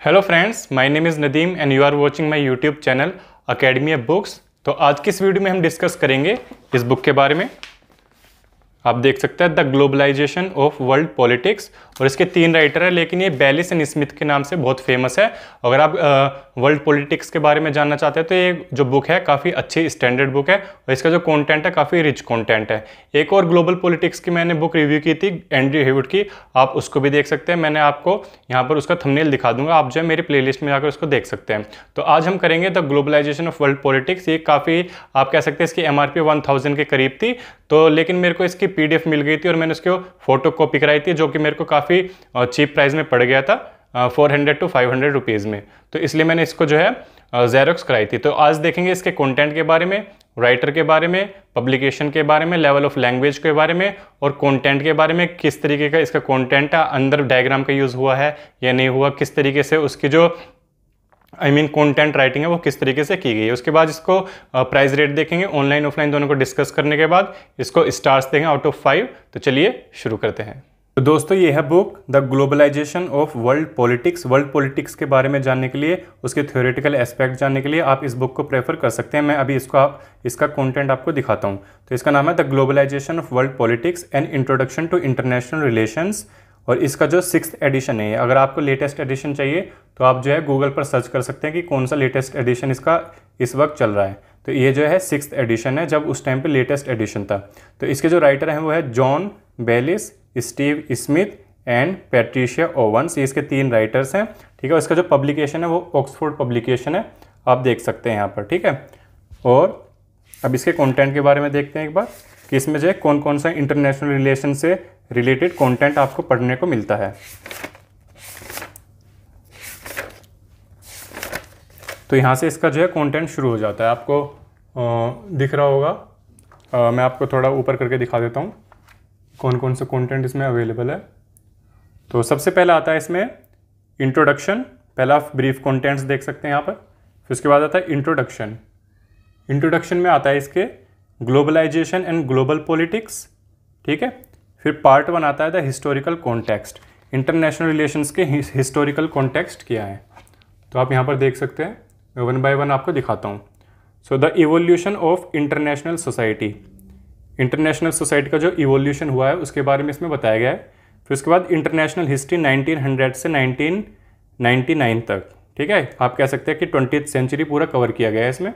Hello friends, my name is Nadeem and you are watching my YouTube channel academy of books. तो आज की इस video में हम डिस्कस करेंगे इस बुक के बारे में। आप देख सकते हैं the globalization of world politics, और इसके 3 राइटर हैं, लेकिन ये बेलिस एंड स्मिथ के नाम से बहुत फेमस है। अगर आप वर्ल्ड पॉलिटिक्स के बारे में जानना चाहते हैं तो ये जो बुक है काफ़ी अच्छी स्टैंडर्ड बुक है, और इसका जो कंटेंट है काफ़ी रिच कंटेंट है। एक और ग्लोबल पॉलिटिक्स की मैंने बुक रिव्यू की थी एंड्रयू हेवुड की, आप उसको भी देख सकते हैं। मैंने आपको यहाँ पर उसका थंबनेल दिखा दूंगा, आप जो है मेरी प्लेलिस्ट में जाकर उसको देख सकते हैं। तो आज हम करेंगे the globalization of world politics. ये काफ़ी आप कह सकते हैं इसकी MRP 1000 के करीब थी, तो लेकिन मेरे को इसकी PDF मिल गई थी और मैंने उसको फोटो कॉपी कराई थी, जो कि मेरे को काफ़ी चीप प्राइस में पड़ गया था, 400 to 500 रुपीज़ में। तो इसलिए मैंने इसको जो है ज़ेरॉक्स कराई थी। तो आज देखेंगे इसके कंटेंट के बारे में, राइटर के बारे में, पब्लिकेशन के बारे में, लेवल ऑफ लैंग्वेज के बारे में, और कंटेंट के बारे में, किस तरीके का इसका कंटेंट है, अंदर डायग्राम का यूज़ हुआ है या नहीं हुआ, किस तरीके से उसकी जो कंटेंट राइटिंग है वो किस तरीके से की गई है। उसके बाद इसको प्राइस रेट देखेंगे, ऑनलाइन ऑफलाइन दोनों को डिस्कस करने के बाद इसको स्टार्स देंगे आउट ऑफ 5। तो चलिए शुरू करते हैं। तो दोस्तों, ये है book the globalization of world politics. World politics के बारे में जानने के लिए, उसके थ्योरेटिकल एस्पेक्ट जानने के लिए आप इस बुक को प्रेफर कर सकते हैं। मैं अभी इसका कंटेंट आपको दिखाता हूँ। तो इसका नाम है the globalization of world politics and introduction to international relations, और इसका जो 6th एडिशन है। अगर आपको लेटेस्ट एडिशन चाहिए तो आप जो है गूगल पर सर्च कर सकते हैं कि कौन सा लेटेस्ट एडिशन इसका इस वक्त चल रहा है। तो ये जो है 6th एडिशन है, जब उस टाइम पे लेटेस्ट एडिशन था। तो इसके जो राइटर हैं वो है John Baylis, Steve Smith and Patricia Owens. ये इसके 3 राइटर्स हैं, ठीक है। इसका जो पब्लिकेशन है वो ऑक्सफोर्ड पब्लिकेशन है, आप देख सकते हैं यहाँ पर, ठीक है। और अब इसके कंटेंट के बारे में देखते हैं एक बार कि इसमें जो है कौन कौन सा इंटरनेशनल रिलेशन से रिलेटेड कंटेंट आपको पढ़ने को मिलता है। तो यहाँ से इसका जो है कंटेंट शुरू हो जाता है, आपको दिख रहा होगा। मैं आपको थोड़ा ऊपर करके दिखा देता हूँ कौन कौन सा कंटेंट इसमें अवेलेबल है। तो सबसे पहला आता है इसमें इंट्रोडक्शन। पहला आप ब्रीफ कंटेंट्स देख सकते हैं यहाँ पर। फिर उसके बाद आता है इंट्रोडक्शन। इंट्रोडक्शन में आता है इसके ग्लोबलाइजेशन एंड ग्लोबल पॉलिटिक्स, ठीक है। फिर पार्ट 1 आता है the historical context. International relations के हिस्टोरिकल कॉन्टेक्स्ट क्या है, तो आप यहाँ पर देख सकते हैं। मैं 1 by 1 आपको दिखाता हूँ। So the evolution of international society. International society का जो इवोल्यूशन हुआ है उसके बारे में इसमें बताया गया है। फिर उसके बाद इंटरनेशनल हिस्ट्री 1900 से 1999 तक, ठीक है। आप कह सकते हैं कि 20th सेंचुरी पूरा कवर किया गया है इसमें।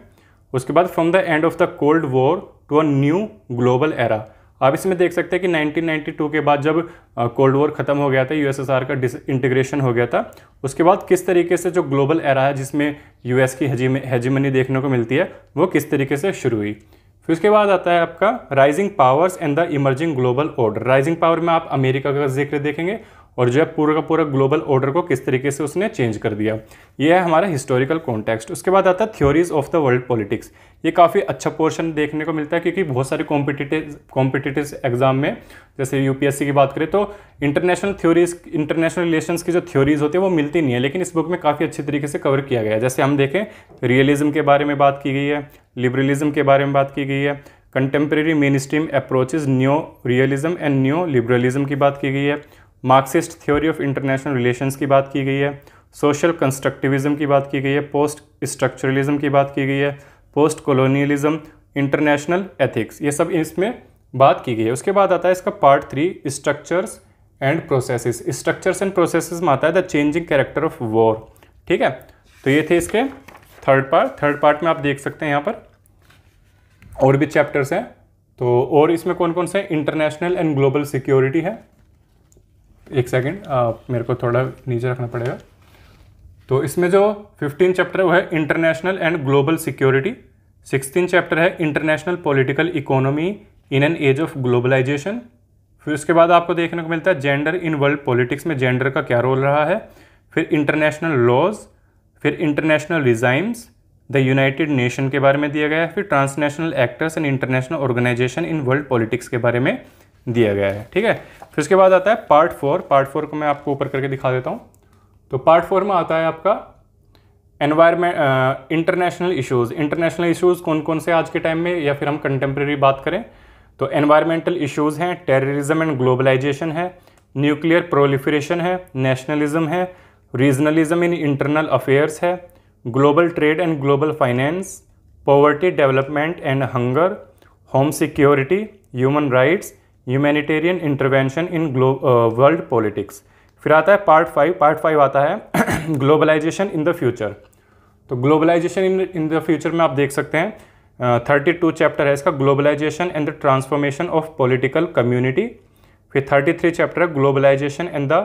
उसके बाद from the end of the cold war to a new global era. आप इसमें देख सकते हैं कि 1992 के बाद जब कोल्ड वॉर ख़त्म हो गया था, USSR का डिसइंटीग्रेशन हो गया था, उसके बाद किस तरीके से जो ग्लोबल एरा है जिसमें US की हेजीमनी देखने को मिलती है, वो किस तरीके से शुरू हुई। फिर उसके बाद आता है आपका rising powers and the emerging global order. Rising power में आप अमेरिका का जिक्र देखेंगे, और जो है पूरा का पूरा ग्लोबल ऑर्डर को किस तरीके से उसने चेंज कर दिया। ये है हमारा हिस्टोरिकल कॉन्टेक्स्ट। उसके बाद आता है theories of the world politics. ये काफ़ी अच्छा पोर्शन देखने को मिलता है, क्योंकि बहुत सारे कॉम्पिटिटिव एग्जाम में, जैसे UPSC की बात करें तो इंटरनेशनल थ्योरीज, इंटरनेशनल रिलेशंस की जो थ्योरीज होती है वो मिलती नहीं है, लेकिन इस बुक में काफ़ी अच्छी तरीके से कवर किया गया है। जैसे हम देखें, रियलिज्म के बारे में बात की गई है, लिबरलिज्म के बारे में बात की गई है, contemporary main stream approaches, न्यो realism and न्यो liberalism की बात की गई है, Marxist theory of international relations की बात की गई है, सोशल कंस्ट्रक्टिविज्म की बात की गई है, पोस्ट स्ट्रक्चरलिज्म की बात की गई है, पोस्ट कॉलोनियलिज्म, इंटरनेशनल एथिक्स, ये सब इसमें बात की गई है। उसके बाद आता है इसका part 3 structures and processes. Structures and processes में आता है the changing character of war, ठीक है। तो ये थे इसके थर्ड पार्ट में आप देख सकते हैं यहाँ पर और भी चैप्टर्स हैं। तो और इसमें कौन कौन से इंटरनेशनल एंड ग्लोबल सिक्योरिटी है। एक सेकेंड, मेरे को थोड़ा नीचे रखना पड़ेगा। तो इसमें जो 15 चैप्टर है वो है international and global security. 16 chapter है international political economy in an age of globalisation. फिर उसके बाद आपको देखने को मिलता है जेंडर इन वर्ल्ड पॉलिटिक्स में जेंडर का क्या रोल रहा है। फिर इंटरनेशनल लॉज, फिर international regimes, the united nation के बारे में दिया गया है। फिर transnational actors and international organisation in world politics के बारे में दिया गया है, ठीक है। फिर उसके बाद आता है पार्ट 4। पार्ट 4 को मैं आपको ऊपर करके दिखा देता हूँ। तो पार्ट 4 में आता है आपका environment, international issues. International issues कौन कौन से आज के टाइम में, या फिर हम कंटेम्प्रेरी बात करें तो एनवायरमेंटल इश्यूज़ हैं, टेररिज्म एंड ग्लोबलाइजेशन है, न्यूक्लियर प्रोलिफरेशन है, नेशनलिज्म है, रीजनलिज्म इन इंटरनल अफेयर्स है, global trade and global finance, poverty development and hunger, home security, human rights, humanitarian intervention in world politics. फिर आता है पार्ट 5। पार्ट 5 आता है ग्लोबलाइजेशन इन द फ्यूचर। तो globalisation in the future में आप देख सकते हैं 32 चैप्टर है इसका, globalisation and the transformation of political community. फिर 33 चैप्टर है globalization and the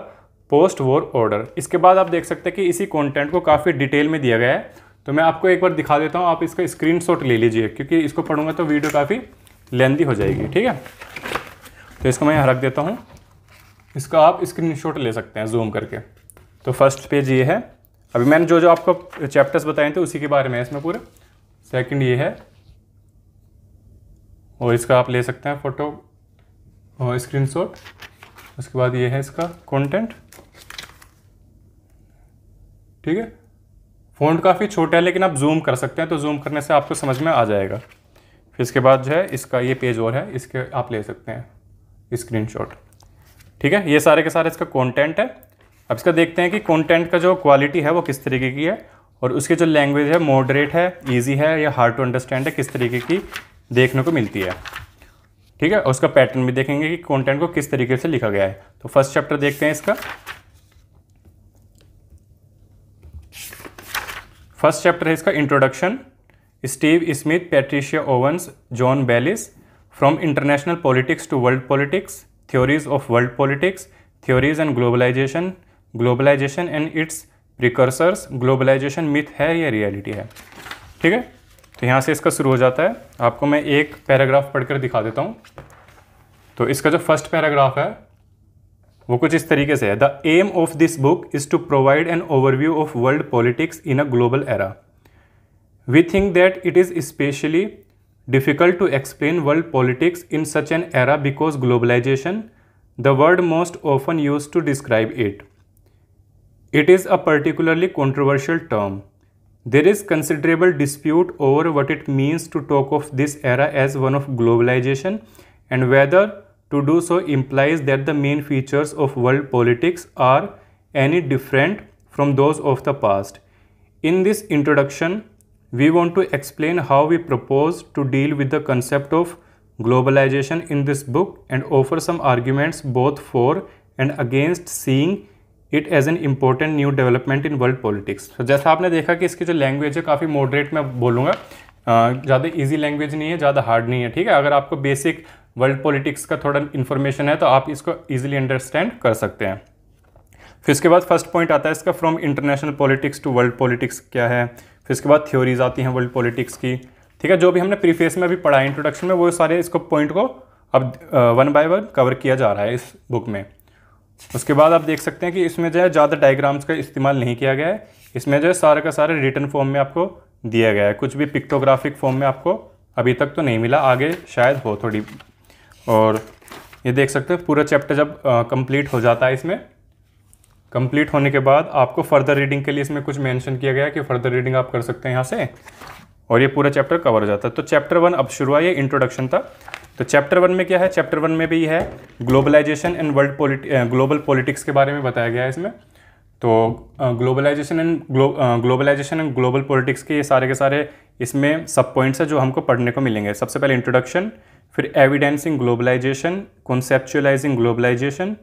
post war order. इसके बाद आप देख सकते हैं कि इसी कंटेंट को काफ़ी डिटेल में दिया गया है। तो मैं आपको एक बार दिखा देता हूँ, आप इसका स्क्रीनशॉट ले लीजिए, क्योंकि इसको पढ़ूंगा तो वीडियो काफ़ी लेंथी हो जाएगी। ठीक है, तो इसको मैं यहाँ रख देता हूँ, इसका आप स्क्रीनशॉट ले सकते हैं जूम करके। तो फर्स्ट पेज ये है, अभी मैंने जो जो आपको चैप्टर्स बताए थे उसी के बारे में है इसमें पूरे। सेकंड ये है, और इसका आप ले सकते हैं फोटो और स्क्रीनशॉट। उसके बाद ये है इसका कंटेंट। ठीक है, फ़ॉन्ट काफ़ी छोटा है लेकिन आप जूम कर सकते हैं, तो जूम करने से आपको समझ में आ जाएगा। फिर इसके बाद जो है इसका ये पेज और है, इसके आप ले सकते हैं स्क्रीनशॉट। ठीक है, ये सारे के सारे इसका कंटेंट है। अब इसका देखते हैं कि कंटेंट का जो क्वालिटी है वो किस तरीके की है, और उसकी जो लैंग्वेज है मॉडरेट है, इजी है या हार्ड टू अंडरस्टैंड है, किस तरीके की देखने को मिलती है। ठीक है, और उसका पैटर्न भी देखेंगे कि कंटेंट को किस तरीके से लिखा गया है। तो फर्स्ट चैप्टर देखते हैं इसका। फर्स्ट चैप्टर है इसका introduction, Steve Smith, Patricia Owens, John Baylis, from international politics to world politics, theories of world politics, theories and globalization, globalisation and its precursors, globalization myth है या रियलिटी है। ठीक है, तो यहाँ से इसका शुरू हो जाता है। आपको मैं एक पैराग्राफ पढ़कर दिखा देता हूँ। तो इसका जो फर्स्ट पैराग्राफ है वो कुछ इस तरीके से है, the aim of this book is to provide an overview of world politics in a global era. We think that it is specially difficult to explain world politics in such an era because globalization, the word most often used to describe it. It is a particularly controversial term. There is considerable dispute over what it means to talk of this era as one of globalization and whether to do so implies that the main features of world politics are any different from those of the past. In this introduction, we want to explain how we propose to deal with the concept of globalization in this book and offer some arguments both for and against seeing it as an important new development in world politics. तो जैसा आपने देखा कि इसकी जो language है काफ़ी moderate मैं बोलूँगा, ज़्यादा इजी लैंग्वेज नहीं है, ज़्यादा हार्ड नहीं है। ठीक है, अगर आपको बेसिक वर्ल्ड पॉलिटिक्स का थोड़ा इन्फॉर्मेशन है तो आप इसको ईजिली अंडरस्टैंड कर सकते हैं। फिर इसके बाद फर्स्ट पॉइंट आता है इसका, from international politics to world politics क्या है। फिर इसके बाद थ्योरीज आती हैं वर्ल्ड पॉलिटिक्स की। ठीक है, जो भी हमने प्रीफेस में अभी पढ़ा है इंट्रोडक्शन में, वो सारे इसको पॉइंट को अब वन बाय वन कवर किया जा रहा है इस बुक में। उसके बाद आप देख सकते हैं कि इसमें जो है ज़्यादा डायग्राम्स का इस्तेमाल नहीं किया गया है। इसमें जो है सारा का सारा रिटन फॉर्म में आपको दिया गया है, कुछ भी पिक्टोग्राफिक फॉर्म में आपको अभी तक तो नहीं मिला, आगे शायद हो थोड़ी। और ये देख सकते हैं पूरा चैप्टर जब कंप्लीट हो जाता है, इसमें कंप्लीट होने के बाद आपको फर्दर रीडिंग के लिए इसमें कुछ मेंशन किया गया है कि फर्दर रीडिंग आप कर सकते हैं यहाँ से, और ये पूरा चैप्टर कवर हो जाता है। तो चैप्टर 1 अब शुरू हुआ, ये इंट्रोडक्शन था। तो चैप्टर 1 में क्या है, चैप्टर 1 में भी है ग्लोबलाइजेशन एंड ग्लोबल पॉलिटिक्स के बारे में बताया गया है इसमें। तो ग्लोबलाइजेशन एंड ग्लोबल पॉलिटिक्स के ये सारे के सारे इसमें सब पॉइंट्स है जो हमको पढ़ने को मिलेंगे। सबसे पहले इंट्रोडक्शन, फिर evidencing globalisation, conceptualising globalisation,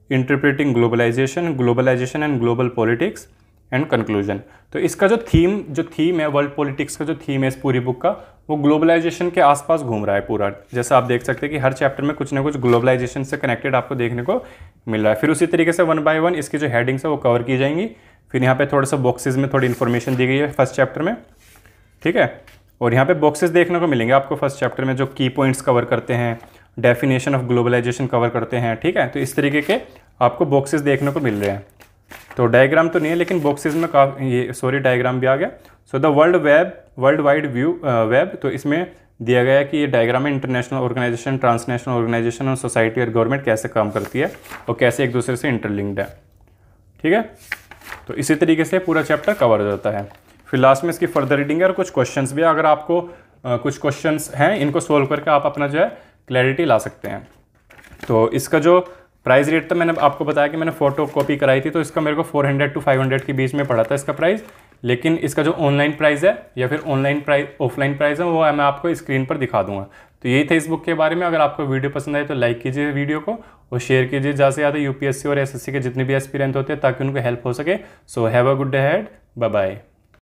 interpreting globalisation, globalisation and global politics and conclusion. तो इसका जो थीम है वर्ल्ड पॉलिटिक्स का, जो थीम है इस पूरी बुक का, वो ग्लोबलाइजेशन के आसपास घूम रहा है पूरा। जैसा आप देख सकते हैं कि हर चैप्टर में कुछ ना कुछ ग्लोबलाइजेशन से कनेक्टेड आपको देखने को मिल रहा है। फिर उसी तरीके से 1 बाय 1 इसकी जो हेडिंग्स है वो कवर की जाएंगी। फिर यहाँ पे थोड़ा सा बॉक्सेस में थोड़ी इन्फॉर्मेशन दी गई है फर्स्ट चैप्टर में। ठीक है, और यहाँ पे बॉक्सेस देखने को मिलेंगे आपको फर्स्ट चैप्टर में, जो की पॉइंट्स कवर करते हैं, डेफिनेशन ऑफ ग्लोबलाइजेशन कवर करते हैं। ठीक है, तो इस तरीके के आपको बॉक्सेस देखने को मिल रहे हैं। तो डायग्राम तो नहीं है लेकिन बॉक्सेस में डायग्राम भी आ गया। So the world wide web, तो इसमें दिया गया है कि ये डायग्राम है इंटरनेशनल ऑर्गेनाइजेशन, ट्रांसनेशनल ऑर्गेनाइजेशन और सोसाइटी और गवर्नमेंट कैसे काम करती है और कैसे एक दूसरे से इंटरलिंक्ड है। ठीक है, तो इसी तरीके से पूरा चैप्टर कवर हो जाता है। फिर लास्ट में इसकी फर्दर रीडिंग है और कुछ क्वेश्चंस भी, अगर आपको कुछ क्वेश्चंस हैं इनको सोल्व करके आप अपना जो है क्लैरिटी ला सकते हैं। तो इसका जो प्राइस रेट तो मैंने आपको बताया कि मैंने फ़ोटो कॉपी कराई थी, तो इसका मेरे को 400 to 500 के बीच में पड़ा था इसका प्राइस। लेकिन इसका जो ऑनलाइन प्राइस है या फिर ऑनलाइन प्राइस ऑफलाइन प्राइस है वो मैं आपको स्क्रीन पर दिखा दूंगा। तो यही था इस बुक के बारे में। अगर आपको वीडियो पसंद आए तो लाइक कीजिए वीडियो को और शेयर कीजिए ज़्यादा से ज़्यादा यूपीएससी और एसएससी के जितने भी एस्पिरेंट होते हैं, ताकि उनको हेल्प हो सके। So have a good day ahead, bye bye.